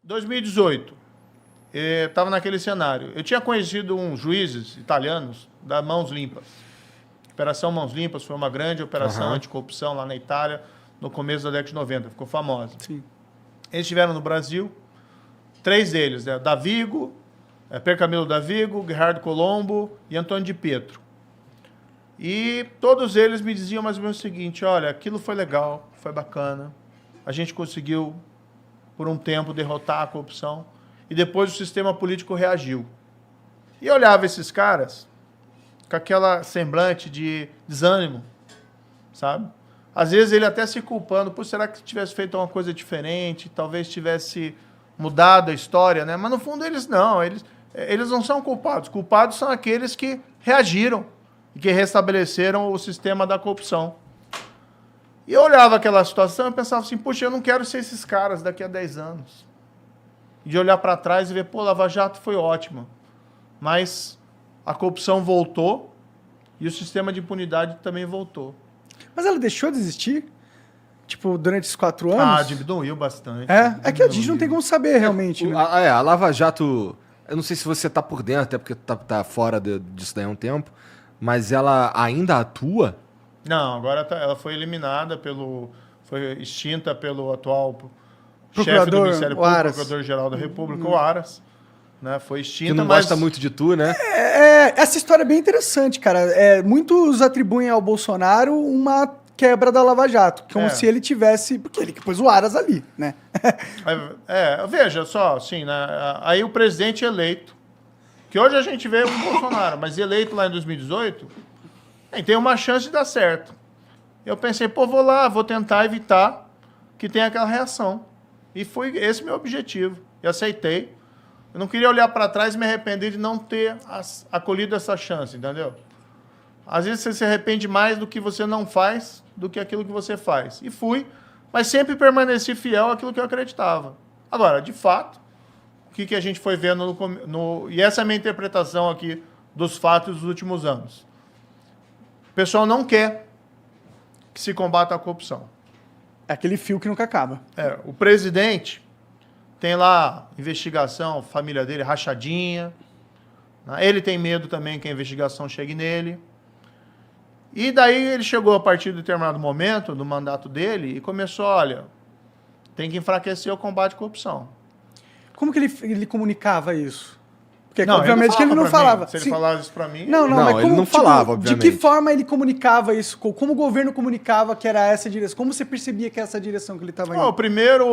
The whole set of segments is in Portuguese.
2018, estava naquele cenário. Eu tinha conhecido uns juízes italianos da Mãos Limpas. Operação Mãos Limpas foi uma grande operação anticorrupção lá na Itália, no começo da década de 90, ficou famosa. Sim. Eles estiveram no Brasil, 3 deles, né? Davigo, Percamilo Davigo, Gerardo Colombo e Antônio de Pietro. E todos eles me diziam mais ou menos o seguinte: olha, aquilo foi legal, foi bacana, a gente conseguiu, por um tempo, derrotar a corrupção, e depois o sistema político reagiu. E eu olhava esses caras com aquela semblante de desânimo, sabe? Às vezes ele até se culpando, por será que tivesse feito uma coisa diferente, talvez tivesse mudado a história, né? Mas no fundo eles não, eles não são culpados. Culpados são aqueles que reagiram e que restabeleceram o sistema da corrupção. E eu olhava aquela situação e pensava assim, puxa, eu não quero ser esses caras daqui a 10 anos. E de olhar para trás e ver, pô, Lava Jato foi ótima, mas a corrupção voltou e o sistema de impunidade também voltou. Mas ela deixou de existir? Tipo, durante esses 4 anos? Ah, diminuiu bastante. É que a gente não tem como saber realmente. Né? A Lava Jato, eu não sei se você tá por dentro, até porque tá fora disso daí há um tempo, mas ela ainda atua? Não, agora ela foi eliminada foi extinta pelo atual chefe do Ministério Público, Procurador-Geral da República, o Aras. Né? Foi extinta, que não gosta muito de tu, né? Essa história é bem interessante, cara. Muitos atribuem ao Bolsonaro uma quebra da Lava Jato, como se ele tivesse... Porque ele que pôs o Aras ali, né? Veja só, assim, né? Aí o presidente eleito, que hoje a gente vê o Bolsonaro, mas eleito lá em 2018, tem uma chance de dar certo. Eu pensei, pô, vou tentar evitar que tenha aquela reação. E foi esse meu objetivo. E aceitei. Eu não queria olhar para trás e me arrepender de não ter acolhido essa chance, entendeu? Às vezes você se arrepende mais do que você não faz do que aquilo que você faz. E fui, mas sempre permaneci fiel àquilo que eu acreditava. Agora, de fato, o que a gente foi vendo e essa é a minha interpretação aqui dos fatos dos últimos anos. O pessoal não quer que se combata a corrupção. É aquele fio que nunca acaba. O presidente tem lá investigação, família dele rachadinha. Né? Ele tem medo também que a investigação chegue nele. E daí ele chegou a partir de determinado momento do mandato dele e começou, olha, tem que enfraquecer o combate à corrupção. Como que ele comunicava isso? Porque, não, obviamente, ele não falava. Se ele falasse isso para mim... Não, mas ele não falava, obviamente. De que forma ele comunicava isso? Como o governo comunicava que era essa direção? Como você percebia que é essa direção que ele estava indo? O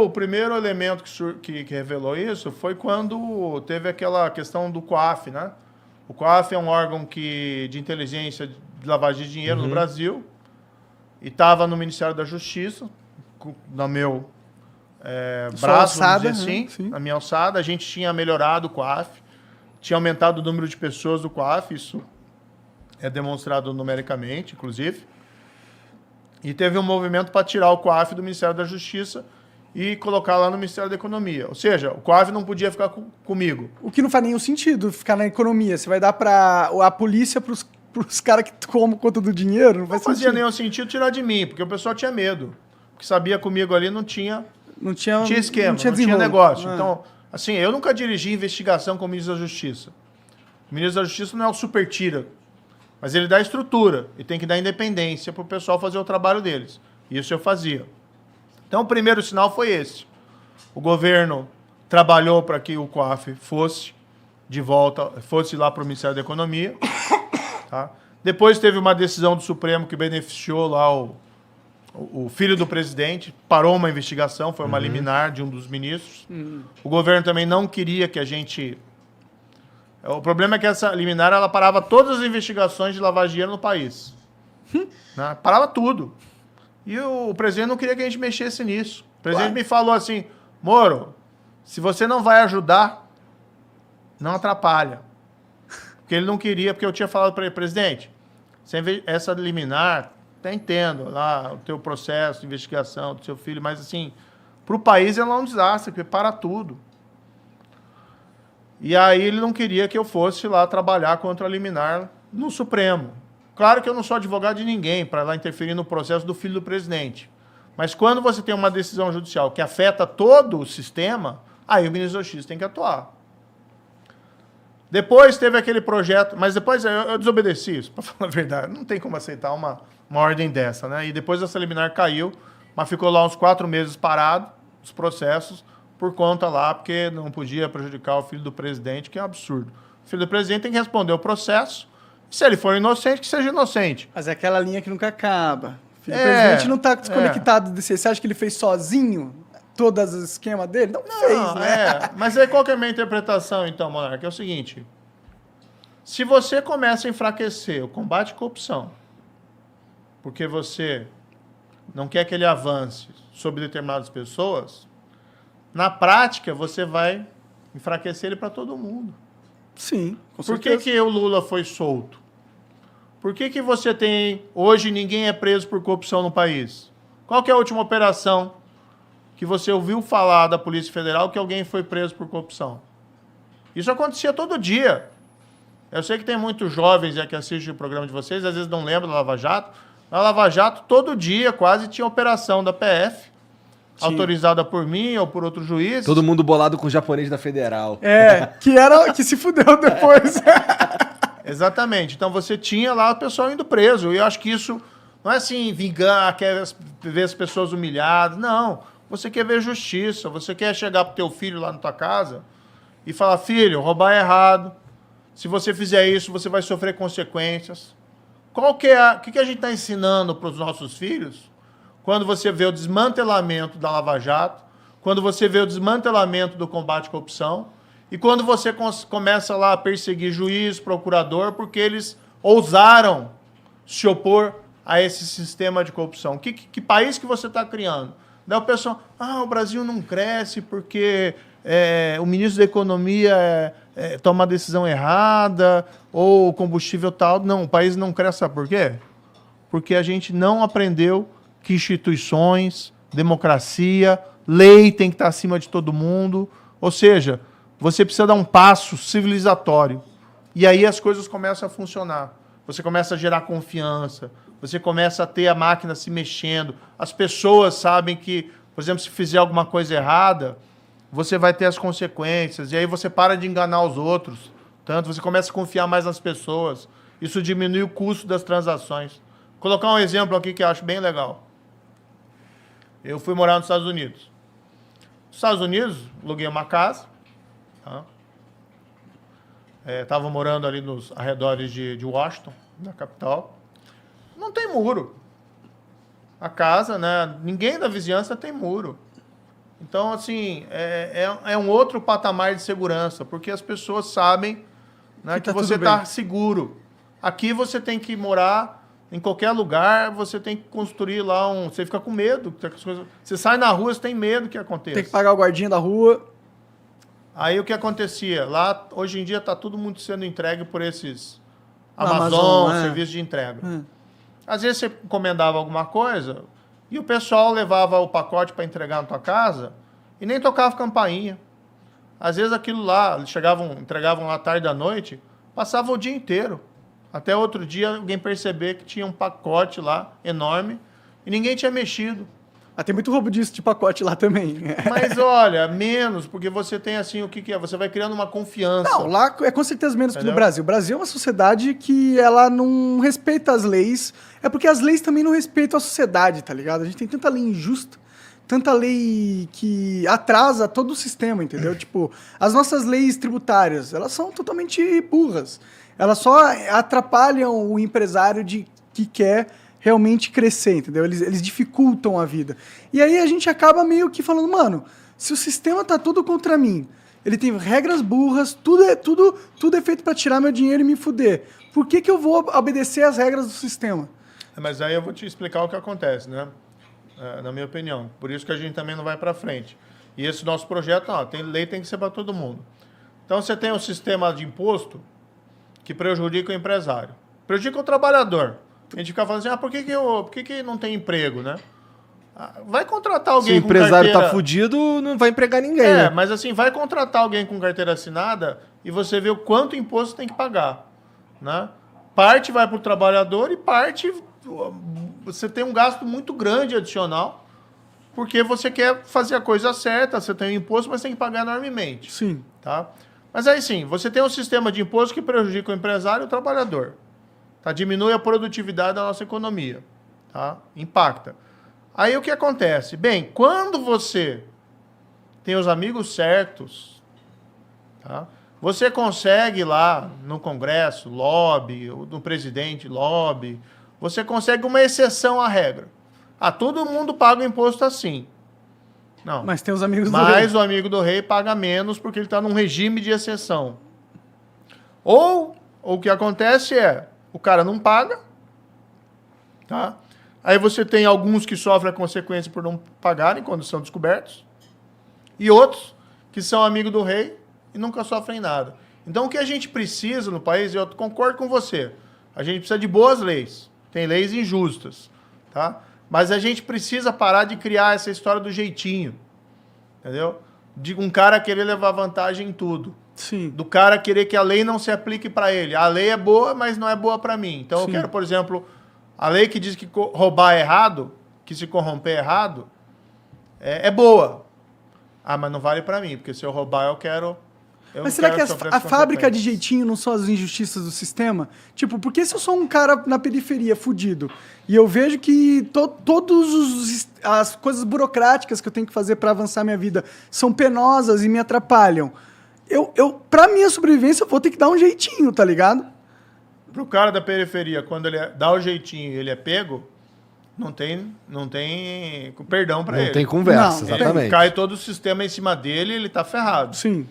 primeiro elemento que revelou isso foi quando teve aquela questão do COAF, né? O COAF é um órgão de inteligência de lavagem de dinheiro no Brasil e estava no Ministério da Justiça, no meu braço, alçada, vamos dizer assim, na minha alçada. A gente tinha melhorado o COAF, tinha aumentado o número de pessoas do COAF, isso é demonstrado numericamente, inclusive. E teve um movimento para tirar o COAF do Ministério da Justiça e colocar lá no Ministério da Economia. Ou seja, o COAF não podia ficar comigo. O que não faz nenhum sentido ficar na economia. Você vai dar para a polícia para os caras que tomam conta do dinheiro? Não fazia nenhum sentido tirar de mim, porque o pessoal tinha medo. Porque sabia comigo ali não tinha esquema, não tinha negócio. Então, assim, eu nunca dirigi investigação com o ministro da Justiça. O ministro da Justiça não é o super tira, mas ele dá estrutura e tem que dar independência para o pessoal fazer o trabalho deles. Isso eu fazia. Então, o primeiro sinal foi esse. O governo trabalhou para que o COAF fosse lá para o Ministério da Economia. Tá? Depois teve uma decisão do Supremo que beneficiou lá o filho do presidente, parou uma investigação, foi uma liminar de um dos ministros. O governo também não queria que a gente... O problema é que essa liminar ela parava todas as investigações de lavagem de dinheiro no país. Né? Parava tudo. E o presidente não queria que a gente mexesse nisso. O presidente me falou assim, Moro, se você não vai ajudar, não atrapalha. Porque ele não queria, porque eu tinha falado para ele, presidente, essa liminar, até entendo lá o teu processo de investigação do seu filho, mas assim, para o país ela é um desastre, porque para tudo. E aí ele não queria que eu fosse lá trabalhar contra a liminar no Supremo. Claro que eu não sou advogado de ninguém para lá interferir no processo do filho do presidente. Mas quando você tem uma decisão judicial que afeta todo o sistema, Aí o ministro da Justiça tem que atuar. Depois teve aquele projeto, mas depois eu desobedeci isso, para falar a verdade. Não tem como aceitar uma ordem dessa, né? E depois essa liminar caiu, mas ficou lá uns 4 meses parado, os processos, por conta lá, porque não podia prejudicar o filho do presidente, que é um absurdo. O filho do presidente tem que responder o processo, se ele for inocente, que seja inocente. Mas é aquela linha que nunca acaba. O filho do presidente não está desconectado desse. Você acha que ele fez sozinho todos os esquemas dele? Não fez, né? Mas aí qual que é a minha interpretação, então, Monarca? É o seguinte, se você começa a enfraquecer o combate à corrupção, porque você não quer que ele avance sobre determinadas pessoas, na prática você vai enfraquecer ele para todo mundo. Sim, com Por certeza. que o Lula foi solto? Por que você tem... Hoje ninguém é preso por corrupção no país? Qual que é a última operação que você ouviu falar da Polícia Federal que alguém foi preso por corrupção? Isso acontecia todo dia. Eu sei que tem muitos jovens que assistem o programa de vocês, às vezes não lembram da Lava Jato. Na Lava Jato, todo dia quase tinha operação da PF, autorizada por mim ou por outro juiz. Todo mundo bolado com o japonês da Federal. Que se fudeu depois. Exatamente. Então você tinha lá o pessoal indo preso. E eu acho que isso não é assim, vingar, quer ver as pessoas humilhadas. Não. Você quer ver justiça. Você quer chegar pro teu filho lá na tua casa e falar, filho, roubar é errado. Se você fizer isso, você vai sofrer consequências. O que a gente está ensinando para os nossos filhos quando você vê o desmantelamento da Lava Jato, quando você vê o desmantelamento do combate à corrupção e quando você começa lá a perseguir juiz, procurador, porque eles ousaram se opor a esse sistema de corrupção? Que país que você está criando? Daí o pessoal, o Brasil não cresce porque o ministro da Economia toma a decisão errada, ou o combustível tal. Não, o país não cresce, sabe por quê? Porque a gente não aprendeu que instituições, democracia, lei tem que estar acima de todo mundo. Ou seja, você precisa dar um passo civilizatório. E aí as coisas começam a funcionar. Você começa a gerar confiança, você começa a ter a máquina se mexendo. As pessoas sabem que, por exemplo, se fizer alguma coisa errada, você vai ter as consequências, e aí você para de enganar os outros, tanto você começa a confiar mais nas pessoas, isso diminui o custo das transações. Vou colocar um exemplo aqui que eu acho bem legal. Eu fui morar nos Estados Unidos. Nos Estados Unidos, aluguei uma casa, estava morando ali nos arredores de Washington, na capital. Não tem muro. A casa, né? Ninguém da vizinhança tem muro. Então, assim, é um outro patamar de segurança, porque as pessoas sabem, né, que você está seguro. Aqui você tem que morar em qualquer lugar, você tem que construir lá Você fica com medo. Você sai na rua, você tem medo que aconteça. Tem que pagar o guardinha da rua. Aí o que acontecia? Lá, hoje em dia, está tudo muito sendo entregue por esses Amazon, serviços de entrega. Às vezes você encomendava alguma coisa e o pessoal levava o pacote para entregar na tua casa e nem tocava campainha. Às vezes aquilo lá, eles entregavam lá tarde da noite, passava o dia inteiro. Até outro dia alguém perceber que tinha um pacote lá enorme e ninguém tinha mexido. Tem muito roubo disso de pacote lá também. Mas olha, menos, porque você tem assim, o que é? Você vai criando uma confiança. Não, lá é com certeza menos que no Brasil. O Brasil é uma sociedade que ela não respeita as leis. É porque as leis também não respeitam a sociedade, tá ligado? A gente tem tanta lei injusta, tanta lei que atrasa todo o sistema, entendeu? Tipo, as nossas leis tributárias, elas são totalmente burras. Elas só atrapalham o empresário que quer realmente crescer, entendeu? Eles dificultam a vida. E aí a gente acaba meio que falando, mano, se o sistema tá tudo contra mim, ele tem regras burras, tudo é feito para tirar meu dinheiro e me fuder. Por que eu vou obedecer às regras do sistema? Mas aí eu vou te explicar o que acontece, né? Na minha opinião. Por isso que a gente também não vai para frente. E esse nosso projeto, lei tem que ser para todo mundo. Então você tem um sistema de imposto que prejudica o empresário. Prejudica o trabalhador. A gente fica falando assim, por que não tem emprego, né? Vai contratar alguém com carteira... Se o empresário tá fudido, não vai empregar ninguém, né? Mas assim, vai contratar alguém com carteira assinada e você vê o quanto imposto tem que pagar, né? Parte vai para o trabalhador e parte... Você tem um gasto muito grande adicional porque você quer fazer a coisa certa, você tem o imposto, mas tem que pagar enormemente. Sim. Tá? Mas aí sim, você tem um sistema de imposto que prejudica o empresário e o trabalhador. Tá? Diminui a produtividade da nossa economia. Tá? Impacta. Aí o que acontece? Bem, quando você tem os amigos certos, tá? Você consegue lá no Congresso, lobby, no presidente, lobby, você consegue uma exceção à regra. Todo mundo paga o imposto assim. Não. Mas tem os amigos do rei. Mas o amigo do rei paga menos porque ele está num regime de exceção. Ou o que acontece é, o cara não paga, tá? Aí você tem alguns que sofrem a consequência por não pagarem quando são descobertos, e outros que são amigos do rei e nunca sofrem nada. Então o que a gente precisa no país, eu concordo com você, a gente precisa de boas leis, tem leis injustas, tá? Mas a gente precisa parar de criar essa história do jeitinho, entendeu? De um cara querer levar vantagem em tudo. Sim. Do cara querer que a lei não se aplique para ele. A lei é boa, mas não é boa para mim. Então eu quero, por exemplo, a lei que diz que roubar é errado, que se corromper é errado, é boa. Mas não vale para mim, porque se eu roubar eu quero... Mas será que a fábrica de jeitinho não são as injustiças do sistema? Tipo, porque se eu sou um cara na periferia fudido e eu vejo que todas as coisas burocráticas que eu tenho que fazer para avançar minha vida são penosas e me atrapalham, pra minha sobrevivência, eu vou ter que dar um jeitinho, tá ligado? Pro cara da periferia, quando ele dá o jeitinho e ele é pego, não tem perdão para ele. Não tem conversa, não, exatamente. Cai todo o sistema em cima dele e ele tá ferrado. Sim.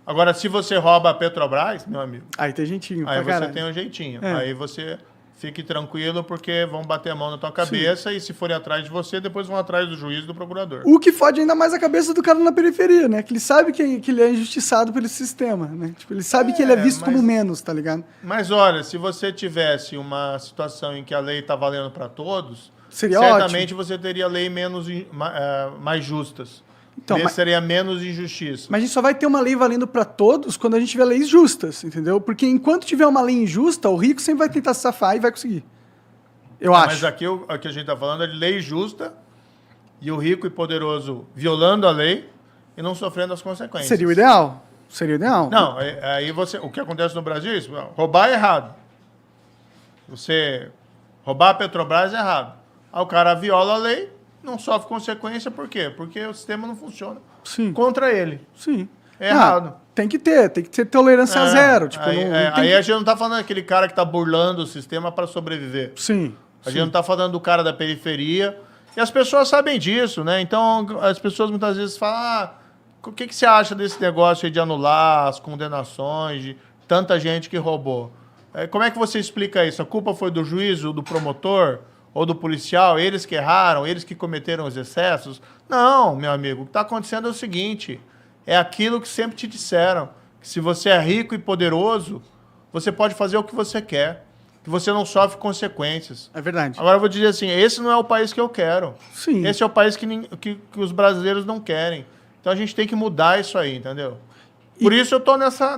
Agora, se você rouba a Petrobras, meu amigo... Aí tem jeitinho. Aí você tem um jeitinho. Aí você fique tranquilo porque vão bater a mão na tua cabeça e se forem atrás de você, depois vão atrás do juiz e do procurador. O que fode ainda mais a cabeça do cara na periferia, né? Que ele sabe que ele é injustiçado pelo sistema, né? Tipo, ele sabe que ele é visto como menos, tá ligado? Mas olha, se você tivesse uma situação em que a lei tá valendo para todos, seria certamente ótimo. Você teria lei mais justas. Então, seria menos injustiça. Mas a gente só vai ter uma lei valendo para todos quando a gente tiver leis justas, entendeu? Porque enquanto tiver uma lei injusta, o rico sempre vai tentar se safar e vai conseguir. Eu acho. Mas aqui o que a gente está falando é de lei justa e o rico e poderoso violando a lei e não sofrendo as consequências. Seria o ideal. Seria o ideal. Não, aí o que acontece no Brasil é isso. Roubar é errado. Você roubar a Petrobras é errado. Aí o cara viola a lei, não sofre consequência, por quê? Porque o sistema não funciona contra ele. Sim. É errado. Tem que ter tolerância zero. Tipo, aí a gente não está falando daquele cara que está burlando o sistema para sobreviver. Sim. A gente não está falando do cara da periferia. E as pessoas sabem disso, né? Então, as pessoas muitas vezes falam, o que você acha desse negócio aí de anular as condenações de tanta gente que roubou? Como é que você explica isso? A culpa foi do juiz, ou do promotor, ou do policial? Eles que erraram? Eles que cometeram os excessos? Não, meu amigo. O que está acontecendo é o seguinte, é aquilo que sempre te disseram, que se você é rico e poderoso, você pode fazer o que você quer, que você não sofre consequências. É verdade. Agora eu vou dizer assim, esse não é o país que eu quero. Sim. Esse é o país que os brasileiros não querem. Então a gente tem que mudar isso aí, entendeu? Por isso eu tô nessa